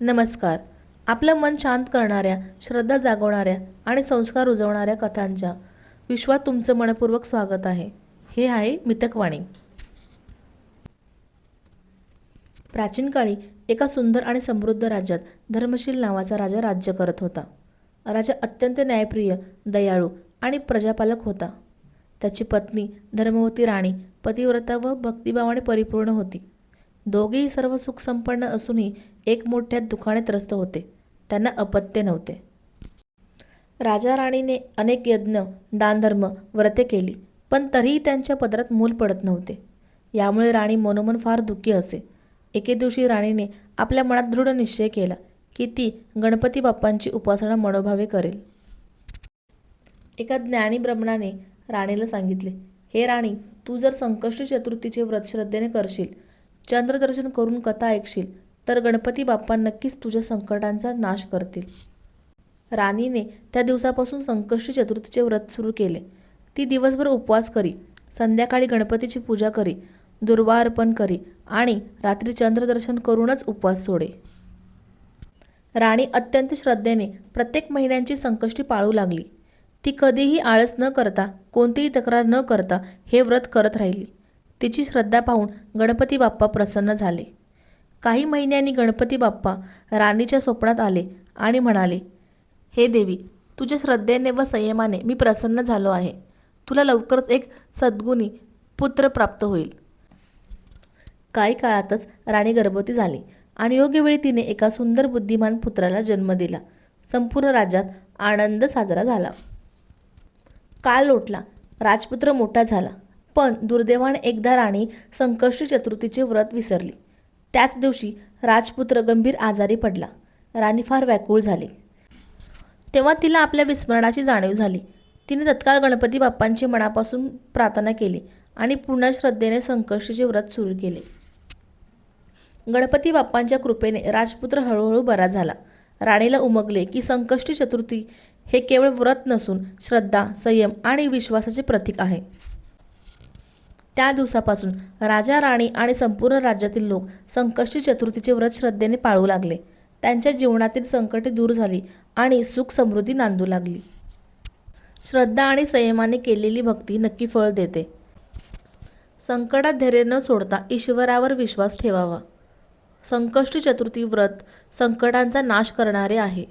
नमस्कार. आपलं मन शांत करणाऱ्या, श्रद्धा जागवणाऱ्या आणि संस्कार रुजवणाऱ्या कथांच्या विश्वात तुमचं मनपूर्वक स्वागत आहे. हे आहे मितकवाणी. प्राचीन काळी एका सुंदर आणि समृद्ध राज्यात धर्मशील नावाचा राजा राज्य करत होता. राजा अत्यंत न्यायप्रिय, दयाळू आणि प्रजापालक होता. त्याची पत्नी धर्मवती राणी पतिव्रता व भक्तिभावाने परिपूर्ण होती. दोघेही सर्व सुखसंपन्न असूनही एक मोठ्या दुःखाने त्रस्त होते. त्यांना अपत्य नव्हते. राजा राणीने अनेक यज्ञ, दानधर्म, व्रते केली, पण तरीही त्यांच्या पदरात मूल पडत नव्हते. यामुळे राणी मनोमन फार दुःखी असे. एके दिवशी राणीने आपल्या मनात दृढ निश्चय केला की ती गणपती बाप्पांची उपासना मनोभावे करेल. एका ज्ञानी ब्राह्मणाने राणीला सांगितले, हे राणी, तू जर संकष्टी चतुर्थीचे व्रत श्रद्धेने करशील, चंद्रदर्शन करून कथा ऐकशील, तर गणपती बाप्पा नक्कीच तुझ्या संकटांचा नाश करतील. राणीने त्या दिवसापासून संकष्टी चतुर्थीचे व्रत सुरू केले. ती दिवसभर उपवास करी, संध्याकाळी गणपतीची पूजा करी, दुर्वा अर्पण करी आणि रात्री चंद्रदर्शन करूनच उपवास सोडे. राणी अत्यंत श्रद्धेने प्रत्येक महिन्यांची संकष्टी पाळू लागली. ती कधीही आळस न करता, कोणतीही तक्रार न करता हे व्रत करत राहिली. तिची श्रद्धा पाहून गणपती बाप्पा प्रसन्न झाले. काही महिन्यांनी गणपती बाप्पा राणीच्या स्वप्नात आले आणि म्हणाले, हे देवी, तुझ्या श्रद्धेने व संयमाने मी प्रसन्न झालो आहे. तुला लवकरच एक सद्गुणी पुत्र प्राप्त होईल. काही काळातच राणी गर्भवती झाली आणि योग्य वेळी तिने एका सुंदर बुद्धिमान पुत्राला जन्म दिला. संपूर्ण राज्यात आनंद साजरा झाला. काळ लोटला, राजपुत्र मोठा झाला. पण दुर्दैवाने एकदा राणी संकष्टी चतुर्थीचे व्रत विसरली. त्याच दिवशी राजपुत्र गंभीर आजारी पडला. राणी फार व्याकुळ झाली. तेव्हा तिला आपल्या विस्मरणाची जाणीव झाली. तिने तत्काळ गणपती बाप्पांची मनापासून प्रार्थना केली आणि पुन्हा श्रद्धेने संकष्टीचे व्रत सुरू केले. गणपती बाप्पांच्या कृपेने राजपुत्र हळूहळू बरा झाला. राणीला उमगले की संकष्टी चतुर्थी हे केवळ व्रत नसून श्रद्धा, संयम आणि विश्वासाचे प्रतीक आहे. त्या दिवसापासून राजा, राणी आणि संपूर्ण राज्यातील लोक संकष्टी चतुर्थीचे व्रत श्रद्धेने पाळू लागले. त्यांच्या जीवनातील संकटे दूर झाली आणि सुख समृद्धी नांदू लागली. श्रद्धा आणि संयमाने केलेली भक्ती नक्की फळ देते. संकटात धैर्य न सोडता ईश्वरावर विश्वास ठेवावा. संकष्टी चतुर्थी व्रत संकटांचा नाश करणारे आहे.